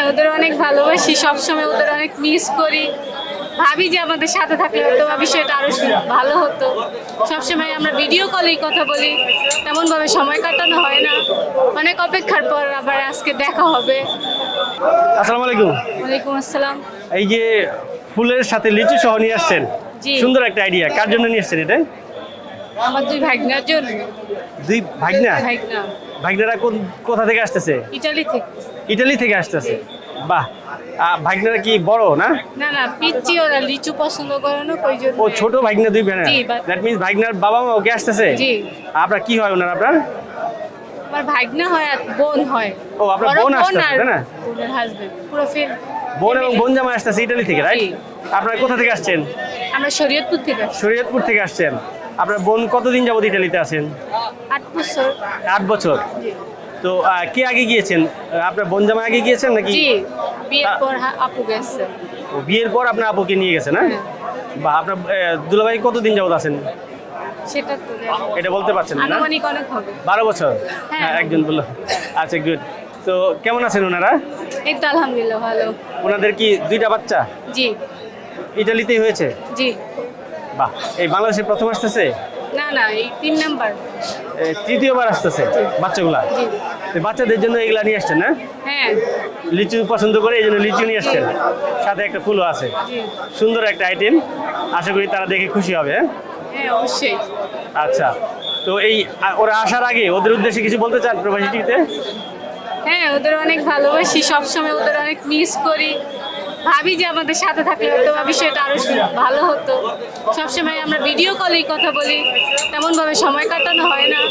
ওদের অনেক ভালোবাসি, সবসময় ওদের অনেক মিস করি। ভাবি যে আমাদের সাথে থাকলে হয়তো বা বিষয়টা আরো ভালো হতো। সবসময় আমরা ভিডিও কলেই কথা বলি, তেমনভাবে সময় কাটানো হয় না। অনেক অপেক্ষার পর আবার আজকে দেখা হবে। আসসালামু আলাইকুম। ওয়ালাইকুম আসসালাম। এই যে ফুলের সাথে লিচু সহ নিয়ে আসছেন, জি। সুন্দর একটা আইডিয়া। কার জন্য নিয়ে আসছেন এটা? আমার দুই ভাগনার জন্য। দুই ভাগনা? ভাগনা ভাগনারা কোথা থেকে আসতেছে? ইটালি থেকে। ইটালি থেকে আসতেছে। বাহ। ভাগনারা কি বড় না? না না, পিচ্চি, ওরা লিচু পছন্দ করে না, ওই জন্য। ও ছোট ভাগনা, দুই ভাগনা। জি, দ্যাট মিন্স ভাগনার বাবা মা ওকে আসতেছে। জি। আপনার কি হয় ওনার? আপনার আমার ভাগনা হয় আর বোন হয়। ও, আপনার বড় বোন আসতেছে, আর তাই না? বোনের হাজবেন্ড পুরো ফিল। বোন এবং বোন জামা আসতেছে ইটালি থেকে, রাইট? জি। আপনারা কোথা থেকে আসছেন? আমরা শরীয়তপুর থেকে আসি। শরীয়তপুর থেকে আসছেন। আপনার বোন কতদিন যাবত ইটালিতে আছেন? 8 বছর। 8 বছর। জি। তো কে আগে গিয়েছেন? আপনার বোন জামা আগে গিয়েছেন নাকি? জি, বিয়ের পর আপু গেছে। ও, বিয়ের পর আপনার আপুকে নিয়ে গেছেন, হ্যাঁ? হ্যাঁ। বা আপনার দুলাভাই কতদিন যাবত আছেন? সেটা তো জানি না। এটা বলতে পারছেন না? আনুমানিক অনেক হবে। 12 বছর। হ্যাঁ। হ্যাঁ, একজন বললো। আচ্ছা, গুড। তো কেমন আছেন ওনারা? এই তো আলহামদুলিল্লাহ ভালো। ওনাদের কি দুইটা বাচ্চা জি। ইটালিতেই হয়েছে? জি। বাহ। এই বাংলাদেশে প্রথম আসতেছে? না না, এই 3 নাম্বার। তৃতীয়বার আসতেছে বাচ্চাগুলা? জি। তো বাচ্চাদের জন্য এগুলা নিয়ে আসছেন না? হ্যাঁ। লিচু পছন্দ করে এই জন্য লিচু নিয়ে আসছেন, সাথে একটা ফুলও আছে। জি। সুন্দর একটা আইটেম। আশা করি তারা দেখে খুশি হবে, হ্যাঁ? হ্যাঁ, অবশ্যই। আচ্ছা। তো এই ওরা আসার আগে ওদের উদ্দেশ্যে কিছু বলতে চান প্রবাসী টিভিতে? হ্যাঁ, ওদের অনেক ভালোবাসি, সবসময় ওদের অনেক মিস করি। ভাবি যে আমাদের সাথে থাকলে হয়তো বা বিষয়টা আরো ভালো হতো। সবসময় আমরা ভিডিও কলেই কথা বলি, তেমনভাবে সময় কাটানো হয় না।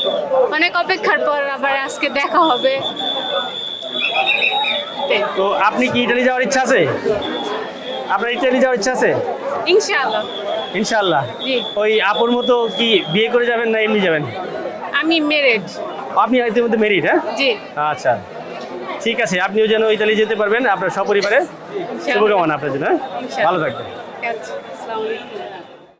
অনেক অপেক্ষার পর আবার আজকে দেখা হবে। তো আপনি কি ইটালি যাওয়ার ইচ্ছা আছে? আপনার ইটালি যাওয়ার ইচ্ছা আছে? ইনশাআল্লাহ। ইনশাআল্লাহ। জি। ওই আপুর মতো কি বিয়ে করে যাবেন না এমনি যাবেন? আমি মেরিড। আপনি ইতিমধ্যে মেরিড, হ্যাঁ? জি। আচ্ছা, ঠিক আছে। আপনিও যেন ইতালি যেতে পারবেন আপনার সপরিবারে। শুভকামনা আপনার জন্য, হ্যাঁ? ইনশাআল্লাহ। ভালো থাকবেন। আচ্ছা, আসসালামু আলাইকুম।